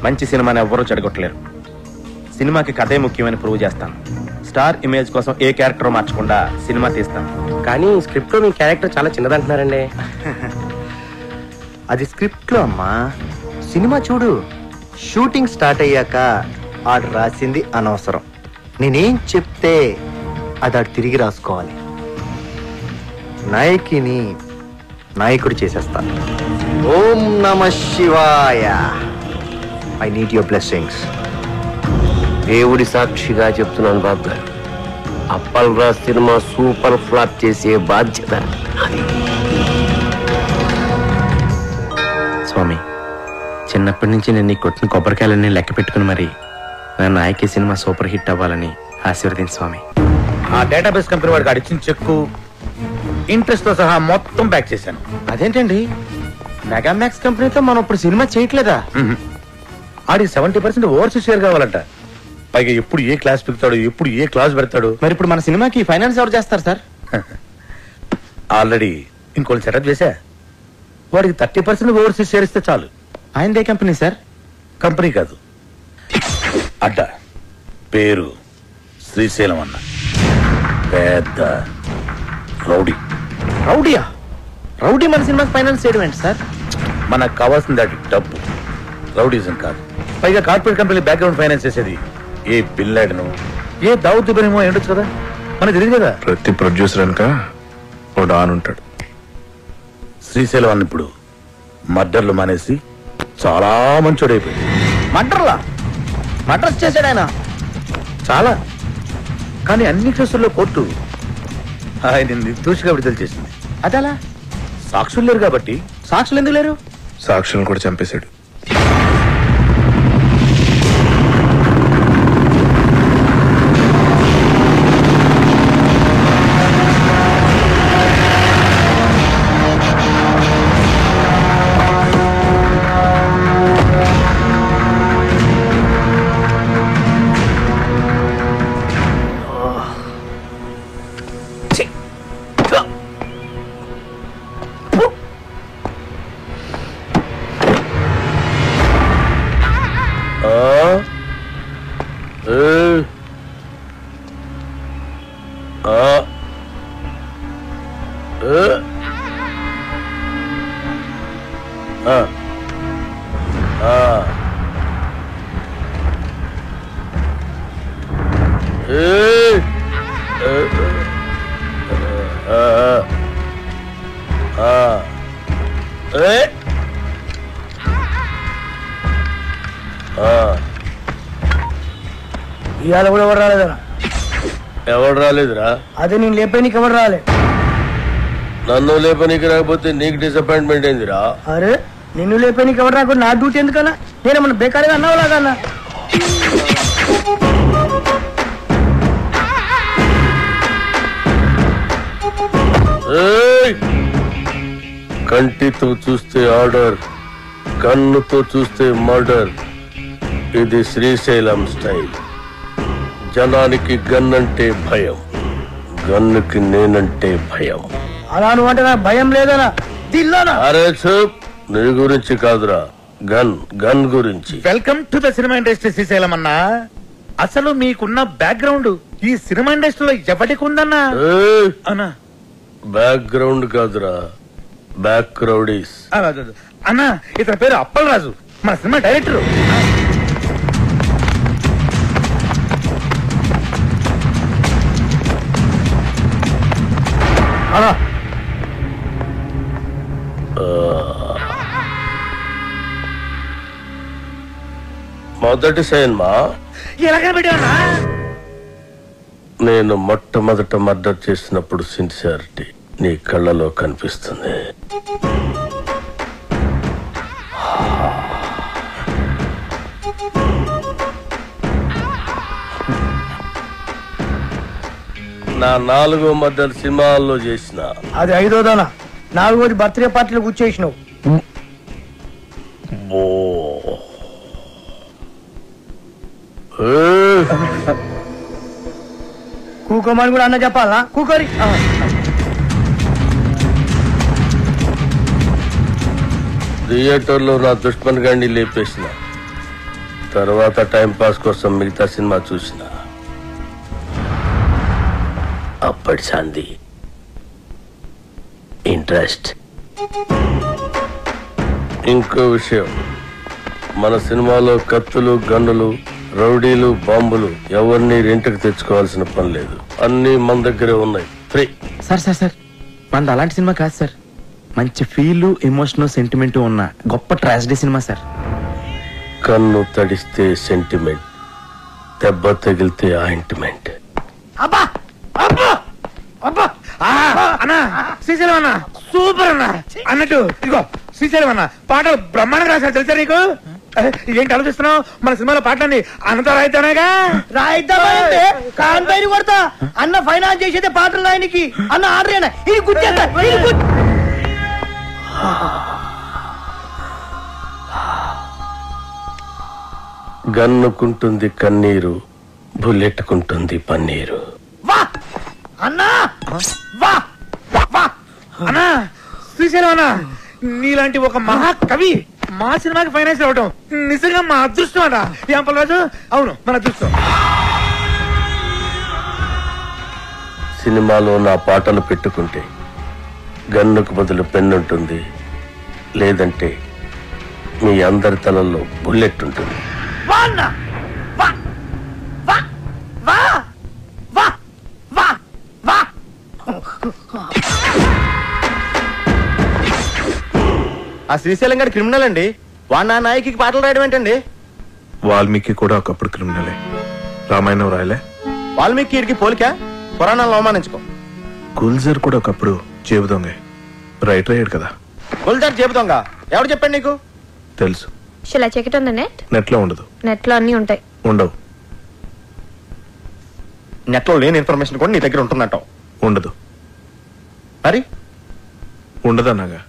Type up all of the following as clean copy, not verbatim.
మంచి సినిమాని ఎవ్వరూ చెడగొట్టలేరు. సినిమాకి కథే ముఖ్యమని ప్రూవ్ చేస్తాను. స్టార్ ఇమేజ్ కోసం ఏ క్యారెక్టర్ మార్చకుండా సినిమా తీస్తాను. కానీ స్క్రిప్ట్ లో మీ క్యారెక్టర్ చాలా చిన్నదంటున్నారండి. అది స్క్రిప్ట్ లో అమ్మా. సినిమా చూడు, షూటింగ్ స్టార్ట్ అయ్యాక ఆడు రాసింది అనవసరం. నేనేం చెప్తే అది ఆడు తిరిగి రాసుకోవాలి. నాయకిని నాయకుడు చేసేస్తాను. ఓం నమ శివాయ. I need your blessings. దేవుడి సాక్షిగా చెప్తున్నాను బాబు గారు, Appal Raj cinema super flop చేసే బాధ్యత స్వామి. చిన్నప్పటి నుంచి నేను నీ కొట్టిన కొబ్బరికాయలన్నీ లెక్క పెట్టుకుని మరి నా నాయకి సినిమా సూపర్ హిట్ అవ్వాలని ఆశీర్వదించు స్వామి. ఆ డేటాబేస్ కంపెనీ వాడికి అడిచిన చెక్కు ఇంట్రెస్ట్ తో సహా మొత్తం బ్యాక్ చేశాను. అదేంటండి, మెగామాక్స్ కంపెనీతో మనం ఇప్పుడు సినిమా చేయట్లేదా? ఆడికి 70% ఓవర్సీస్ షేర్ కావాలంట. పైగా ఎప్పుడు ఏ క్లాస్ పెడతాడు, ఎప్పుడు ఏ క్లాస్ పెడతాడు. మరి ఇప్పుడు మన సినిమాకి ఫైనాన్స్ ఎవరు చేస్తారు సార్? ఆల్రెడీ ఇంకోటి సెటప్ చేశా. వాడికి 30% ఓవర్సీస్ షేర్ ఇస్తే చాలు. ఆయనదే కంపెనీ సార్? కంపెనీ కాదు, అడ్డ. పేరు శ్రీశైలం అన్న. పెద్ద రౌడీ. రౌడీయా? రౌడీ మన సినిమాకి ఫైనాన్స్ చేయడం ఏంటి సార్? మనకు కావాల్సింది అది డబ్బు, రౌడీజం కాదు. పైగా కార్పొరేట్ కంపెనీ బ్యాక్గ్రౌండ్ ఫైనాన్స్ చేసేది ఏ బిన్ లాడెను, ఏ దావుద్ ఇబ్రహీమో ఏంటొచ్చు కదా, మనకు తెలియదు కదా. ప్రతి ప్రొడ్యూసర్ అనక ఓ డాన్ ఉంటాడు. శ్రీశైలం అన్న ఇప్పుడు మర్డర్లు మానేసి చాలా మంచోడైపోయింది. మర్డర్లా? మర్డర్స్ చేశాడు ఆయన చాలా. కానీ అన్ని కేసుల్లో కోర్టు ఆయన నిర్దోషిగా విడుదల చేసింది. అదలా? సాక్షులు లేరు కాబట్టి. సాక్షులు ఎందుకు లేరు? సాక్షులను కూడా చంపేశాడు. ఇవాళ కూడా ఎవరు రాలేదరా? ఎవరు రాలేదురా? అదే నేను లేపేనికి ఎవరు రాలే. నన్ను లేపనికి రాకపోతే నీకు డిసప్పాయింట్మెంట్ ఏందిరా? అరే నిన్ను లేపేనికి ఎవరు రాకుండా నా డ్యూటీ ఎందుకన్నా? నేనేమన్నా బేకారీగా అన్నావు లాగన్నా? కంటితో చూస్తే ఆర్డర్, కన్నుతో చూస్తే మర్డర్. ఇది శ్రీశైలం స్టైల్. జనానికి గన్ అంటే భయం, గన్నుకి నేనంటే భయం. అలా నువ్వు అంటే నాకు భయం లేదనా? దిల్లానా? అరే చూప్, నీ గురించి కాదురా, గన్ గన్ గురించి. Welcome to the cinema industry Srisailam అన్నా. అసలు మీకున్న బ్యాక్గ్రౌండ్ ఈ సినిమా ఇండస్ట్రీలో ఎవరికి ఉందన్నా? అన్నా బ్యాక్గ్రౌండ్ కాదురా, బ్యాక్ రౌడీస్. అన్నా ఇతని పేరు అప్పల్ రాజు, మన సినిమా డైరెక్టర్. మొదటి సినిమా ఎలాగా పెట్టావా? నేను మొట్టమొదట మర్డర్ చేసినప్పుడు సిన్సియారిటీ నీ కళ్ళలో కనిపిస్తుంది. నా 4వ మర్డర్ సినిమాల్లో చేసిన. అది 5వదనా? 4వది బర్త్డే పార్టీలో కూర్చేసినావు. కూకోమని కూడా అన్న చెప్పాలా? కూకోరి. థియేటర్లో నా దుష్మన్ గాండి లేపేసిన. తర్వాత టైం పాస్ కోసం మిగతా సినిమా చూసిన అప్పటి శాంతి ఇంట్రెస్ట్. ఇంకో విషయం, మన సినిమాలో కత్తులు, గన్నులు, రౌడీలు, బాంబులు ఎవరిని రెంట్కి తెచ్చుకోవాల్సిన పని లేదు. అన్ని మన దగ్గరే ఉన్నాయి, ఫ్రీ. సార్ సార్ సార్ మనది అలాంటి సినిమా కాదు సార్. మంచి ఫీల్, ఎమోషనల్, సెంటిమెంట్ ఉన్న గొప్ప ట్రాజడీ సినిమా సార్. కన్ను తడిస్తే సెంటిమెంట్, దెబ్బ తగిలితే ఆయింట్మెంట్. అబ్బా అబ్బా అబ్బా అన్నా శ్రీశైలం అన్న సూపర్ అన్న అన్నట్టు ఇదిగో శ్రీశైలం అన్న పాటలు బ్రహ్మాండంగా రాశారు తెలుసా నీకు? ఏంటి ఆలోచిస్తున్నావు? మన సినిమాలో పాటలన్నీ అన్నతో రాయితేనేగా. రాయిద్దామంటే కాన్ పైన కొడతా. అన్న ఫైనాన్స్ చేసేదే పాటలు రాయనికి. అన్న ఆర్డర్ అయినా ఇది గుర్తేస్తా. గన్నుకుంటుంది కన్నీరు, బుల్లెట్టుకుంటుంది పన్నీరు. వా అన్నా వా వా అన్నా శ్రీశైలం అన్న నీలాంటి ఒక మహాకవి మా సినిమాకి ఫైనాన్స్ అవ్వటం నిజంగా మా అదృష్టం అన్న. రాజు అవును మన అదృష్టం. సినిమాలో నా పాటలు పెట్టుకుంటే గన్నుకు బదులు పెన్ను ఉంటుంది, లేదంటే మీ అందరి తలల్లో బుల్లెట్ ఉంటుంది. వా అన్నా వా వా వా వా వా వా. ఆ శ్రీశైలం గారి క్రిమినల్ అండి. వాడు నా నాయకి పాటలు రాయడం ఏంటండి? వాల్మీకి కూడా ఒకప్పుడు క్రిమినలే. రామాయణం రాయలే. వాల్మీకి వీడికి పోలిక, పురాణాలను అవమానించుకో. గుల్జర్ కూడా ఒకప్పుడు జేబు దొంగే. రైటర్ అయ్యాడు కదా. గుల్జార్ చెబుతాంగా ఎవరు చెప్పండి నీకు? తెలుసు. Shall I check it on the net? నెట్లో ఉండదు. నెట్ లో అన్ని ఉంటాయి. ఉండవు. నెట్లో లేని ఇన్ఫర్మేషన్ కూడా నీ దగ్గర ఉంటున్నట్టు. ఉండదు. మరి ఉండదన్నాగా.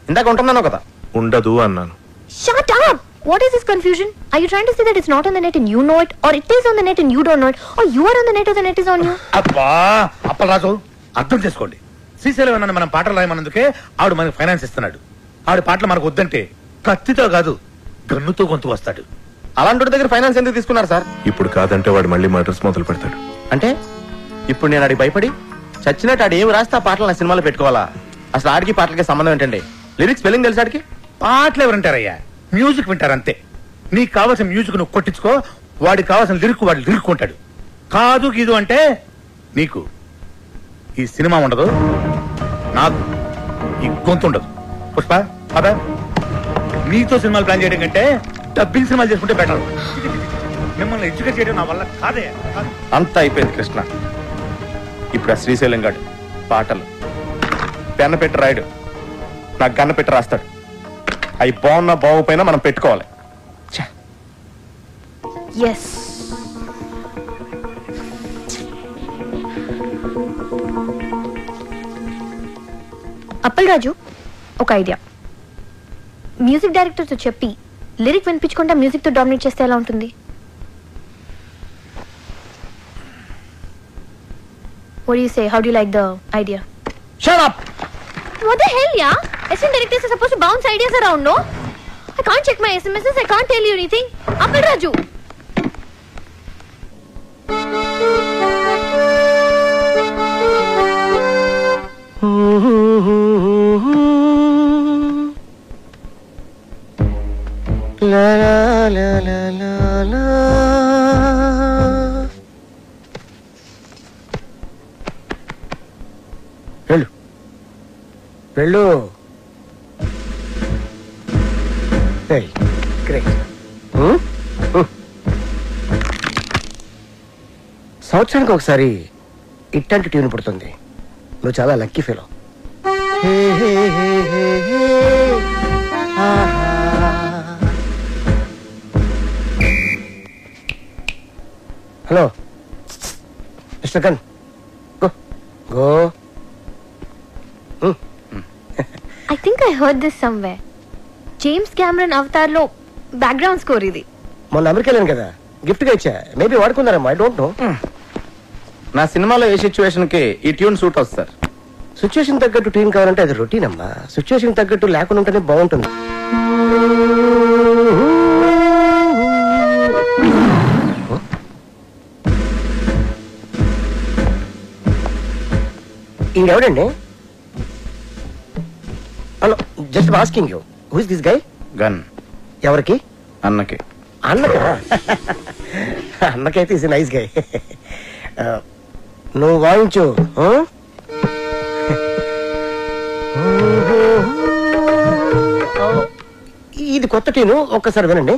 ఇందాక ఉంటున్నాను కదా. ఉండదు అన్నాను. Shut up! What is this confusion? Are you trying to say that it's not on the net and you know it, or it is on the net and you don't know it, or you are on the net or the net is on you? అబ్బా అప్పలరాజు అర్థం చేసుకోండి. శ్రీశైలం అన్న మనం పాటలు రాయమన్నందుకే ఆవిడ మనకు finance ఇస్తున్నాడు. ఆవిడ పాటలు మనకు వద్దంటే కత్తితో కాదు గన్నుతో గొంతు వస్తాడు. అలాంటి దగ్గర ఫైనాన్స్ ఎందుకు తీసుకున్నారు సార్? ఇప్పుడు కాదంటే వాడు మళ్ళీ మర్డర్స్ మొదలు పెడతాడు. అంటే ఇప్పుడు నేను ఆడికి భయపడి చచ్చినట్టు ఆడు ఏమి రాస్తే ఆ పాటలు నా సినిమాలో పెట్టుకోవాలా? అసలు ఆడికి పాటలకి సంబంధం ఏంటండి? లిరిక్స్ స్పెల్లింగ్ తెలుసు ఆడికి? పాటలు ఎవరంటారయ్యా, మ్యూజిక్ వింటారు అంతే. నీకు కావాల్సిన మ్యూజిక్ నువ్వు కొట్టించుకో, వాడికి కావాల్సిన లిరిక్ వాడు లిరుక్కుంటాడు. కాదు గీదు అంటే నీకు ఈ సినిమా ఉండదు, నాకు ఈ గొంతు ఉండదు. పుష్ప అదా నీతో సినిమాలు ప్లాన్ చేయడం కంటే డబ్బింగ్ సినిమాలు చేసుకుంటే బెటర్. మిమ్మల్ని ఎడ్యుకేట్ చేయడం నా వల్ల కాదే. అంతా అయిపోయింది కృష్ణ. ఇప్పుడు ఆ శ్రీశైలం గాడు పాటలు పెన్న పెట్టి రాయడు, నాకు గన్న పెట్టి రాస్తాడు. అవి బాగున్నా బాగుపోయినా మనం పెట్టుకోవాలి. Yes. అప్పల్ రాజు, ఒక ఐడియా. మ్యూజిక్ డైరెక్టర్ తో చెప్పి లిరిక్ వినిపించకుండా మ్యూజిక్ తో డామినేట్ చేస్తే ఎలా ఉంటుంది? What do you say? How do you like the idea? Shut up! What the hell, yeah? Assistant directors are supposed to bounce ideas around, no? I can't check my SMSs, I can't tell you anything. Appal Raju! La la la la la. వెళ్ళు వెళ్ళు. Great. సంవత్సరానికి ఒకసారి ఇట్లాంటి tune పుడుతుంది. నువ్వు చాలా lucky fellow. Hello mister gun, go go. I think I heard this somewhere. James Cameron Avatar లో background score ఇది. మొన్న అమెరికా వెళ్ళాను కదా, గిఫ్ట్ గా ఇచ్చా. మేబీ వాడుకున్నారేమో, ఐ డోంట్ నో. నా సినిమాలో ఏ సిచ్యువేషన్ కి ఈ ట్యూన్ సూట్ అవుతుంది సార్. సిచ్యువేషన్ తగ్గట్టు ట్యూన్ కావాలంటే అది రొటీన్ అమ్మా. సిచ్యువేషన్ తగ్గట్టు లేకుండా ఉంటేనే బాగుంటుంది. ఇంకెవడండి? Hello, just asking you, who is this guy? Gun ఎవరికి? అన్నకి. అన్నకా? అన్నకైతే ఇస్ నైస్ గై. నువ్వు వాయించు. ఇది కొత్త టీను, ఒక్కసారి వినండి.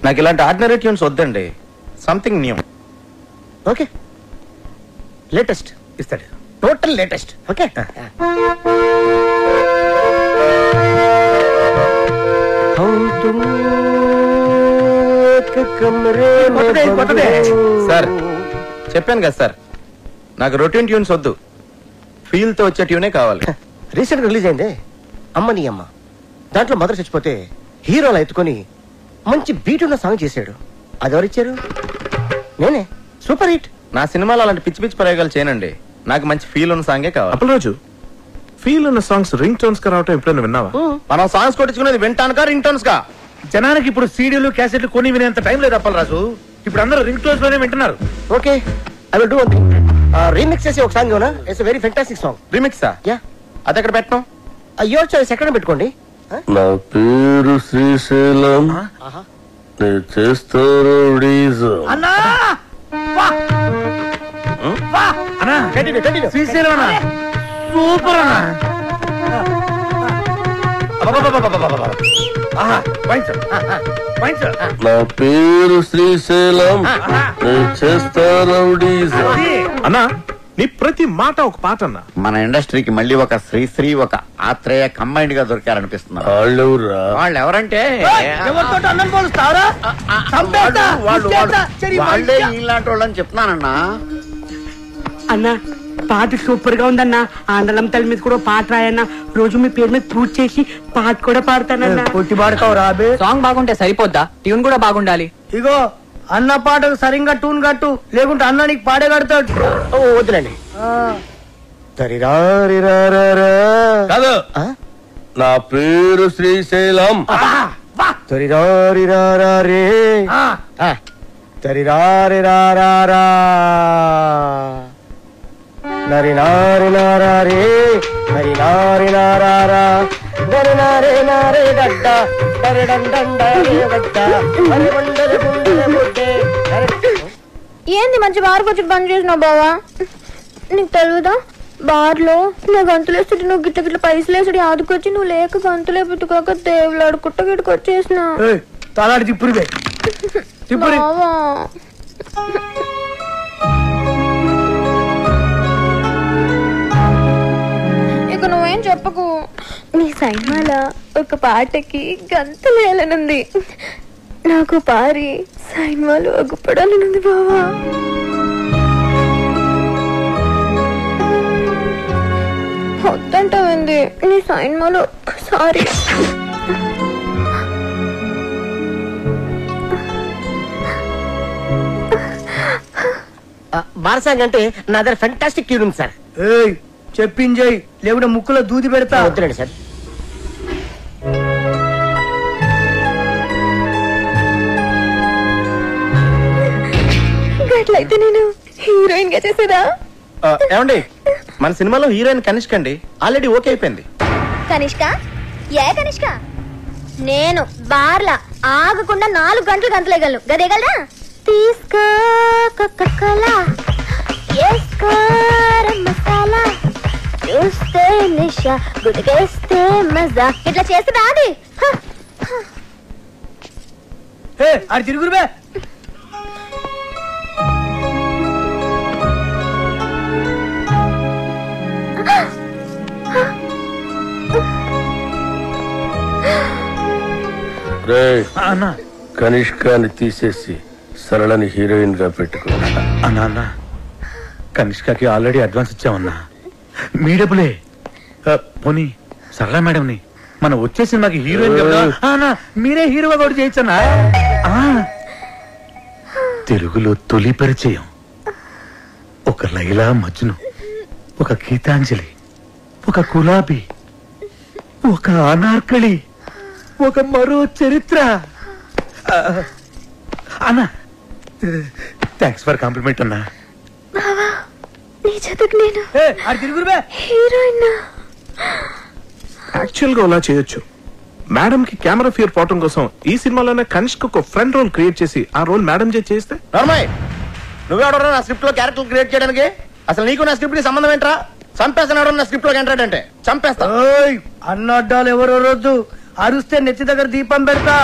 నాకు ఇలాంటి ఆర్డినరీ ట్యూన్స్ వద్దండి, సంథింగ్ న్యూ. ఓకే, లేటెస్ట్ ఇస్తాడు, టోటల్ లేటెస్ట్. ఓకే, సార్ చెప్పాను కదా సార్, నాకు రొటీన్ ట్యూన్స్ వద్దు, ఫీల్ తో వచ్చే ట్యూనే కావాలి. రీసెంట్ రిలీజ్ అయింది అమ్మ నీ అమ్మ. దాంట్లో మదర్ చచ్చిపోతే హీరోలు ఎత్తుకొని మంచి బీట్ ఉన్న సాంగ్ చేశాడు. అది ఎవరిచ్చారు? నేనే. Super hit. నా సినిమాలో అలాంటి పిచ్చి పిచ్చి ప్రయోగాలు చేయనండి, నాకు మంచి ఫీల్ ఉన్న సాంగే కావాలి. అప్పలరాజు, ఫీల్ ఉన్న సాంగ్స్ రింగ్ టోన్స్ గా రావటం ఎప్పుడైనా విన్నావా? మనం సాంగ్స్ కొట్టించుకునేది వింటానుకా రింగ్ టోన్స్ కా? జనానికి ఇప్పుడు సీడీలు క్యాసెట్లు కొని వినేంత టైం లేదు అప్పలరాజు. ఇప్పుడు అందరూ రింగ్ టోన్స్ లోనే వింటున్నారు. Okay, I will do one thing. Remix చేసి ఒక సాంగ్ ఇవ్వనా? It's very fantastic song. రీమిక్సా? యా. అది ఎక్కడ పెట్టడం? అయ్యో చాయిస్ ఎక్కడ పెట్టుకోండి. నా పేరు శ్రీశైలం, నేను చేస్తాను అన్నా అన్నా, కంటిన్యూ. శ్రీశైలం అన్నా, సూపర్ అన్నా. నా పేరు శ్రీశైలం, నేను చేస్తాను అన్నా, నీ ప్రతి మాట ఒక పాట అన్నా. మన ఇండస్ట్రీకి మళ్ళీ ఒక శ్రీశ్రీ, ఒక ఆత్రేయ కంబైన్డ్ గా దొరికారనిపిస్తున్నారు. వాళ్ళెవరా? వాళ్ళు ఎవరంటే ఎవరితో అన్నం పోలుస్తావరా? వాళ్ళే ఇలాంటి వాళ్ళని చెప్తున్నానన్నా. అన్నా పాట సూపర్ గా ఉందన్నా. ఆందోళన తల్లి మీద కూడా పాట రాయన్నా. రోజు మీ పేరు మీద పూజ చేసి పాట కూడా పాడతానన్నా. కొట్టి పాడతావు రాబే. సాంగ్ బాగుంటే సరిపోద్దా? ట్యూన్ కూడా బాగుండాలి. ఇగో అన్న పాటకు సరిగ్గా టూన్ కట్టు, లేకుంటే అన్న నీకు పాడే కడతాడు. వద్దులండి. కాదు, నా పేరు శ్రీశైలం. తరిరారిరారే తరిరారిరారా నరి నారి నారే నరి నారి నారా నరి నారే నారే డడ్డ నరి డండండే వడ్డ నరి వండల గుండెల బుడ్డే. ఏంది మంచి బార్ వచ్చి బంద్ చేసినావు బావా? నీకు తెలియదా, బార్లో నువ్వు గంతులేస్తుంటే నువ్వు గిట్ల గిట్ల పైసలు వేసుడు ఆదుకొచ్చి నువ్వు లేక గంతులే పుట్టుకోక దేవులాడు కుట్ట గిట్టుకు వచ్చేసిన తలాడి తిప్పురిదే తిప్పురి. ఇక నువ్వేం చెప్పకు. నీ సైన్మాల ఒక పాటకి గంతులేలనుంది, నాకు పారి సైన్మాలు అగుపడాలనుంది బావా. వద్దంటావేంది? నీ సైన్మాలు ఒక్కసారి బారసాంగ్ అంటే నా దగ్గర ఫెంటాస్టిక్ ట్యూన్ ఉంది సార్. చెప్పింజయ్, లేకుంటే ముక్కులో దూది పెడతా. వద్దులండి సార్. అట్లయితే నేను హీరోయిన్ గా చేసేదా? ఏమండి, మన సినిమాలో హీరోయిన్ కనిష్క అండి, ఆల్రెడీ ఓకే అయిపోయింది. కనిష్క? ఏ కనిష్క? నేను బార్లా ఆగకుండా 4 గంటలు గంతలేగలను. గదేగలరా? తీసుకో కోకా-కోలా, వేసుకో మసాలా, చూస్తే నిషా, గుడికేస్తే మజా. ఇట్లా చేస్తే రాది. అది తిరుగురుబే. కనిష్కాని తీసేసి సరళని హీరోయిన్ గా పెట్టుకో. అన్నా, కనిష్కకి ఆల్రెడీ అడ్వాన్స్ ఇచ్చామన్నా. మీ డబ్బులే. పోనీ సరళ మేడం ని మన వచ్చే సినిమాకి హీరోయిన్ మీరే హీరోగా కూడా చేయొచ్చన్నా. తెలుగులో తొలి పరిచయం. ఒక లైలా మజ్ను, ఒక గీతాంజలి, ఒక గులాబీ, ఒక అనార్కళి, ఒక మరో చరిత్ర. అన్నా థ్యాంక్స్ ఫర్ కాంప్లిమెంట్ అన్నా. బావా నీ జతకు నేను హీరోయిన్. యాక్చువల్ గా అలా చేయొచ్చు. మేడం కి కెమెరా ఫియర్ పోవటం కోసం ఈ సినిమాలోనే కనిష్క్ ఒక ఫ్రెండ్ రోల్ క్రియేట్ చేసి ఆ రోల్ మేడం చేస్తే నార్మల్ నువ్వెవడరా నా స్క్రిప్ట్ లో క్యారెక్టర్ క్రియేట్ చేయడానికి? అసలు నీకు నా స్క్రిప్ట్ కి సంబంధం ఏంట్రా? చంపేస్తున్నాడు నా స్క్రిప్ట్ లోకి ఎంటర్ అంటే చంపేస్తా. అన్నడ్డాలు ఎవరో రోజు అరుస్తే నెత్తి దగ్గర దీపం పెడతా.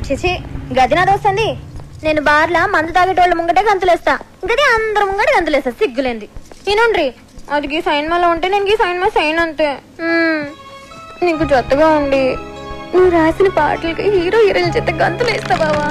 చిచి గదినాథ్ వస్తుంది. నేను బార్లా మందు తాగేటోళ్ళ ముంగటే గంతులేస్తా, గది అందరు ముంగట గంతులేస్తా. సిగ్గులేంది వినుండ్రి. అది ఈ సైన్ లో ఉంటే నేను ఈ సైన్ సైన్ అంతే. నీకు జొత్తగా ఉండి నువ్వు రాసిన పాటలకి హీరో హీరోయిన్ చేత గంతులేస్తా బావా.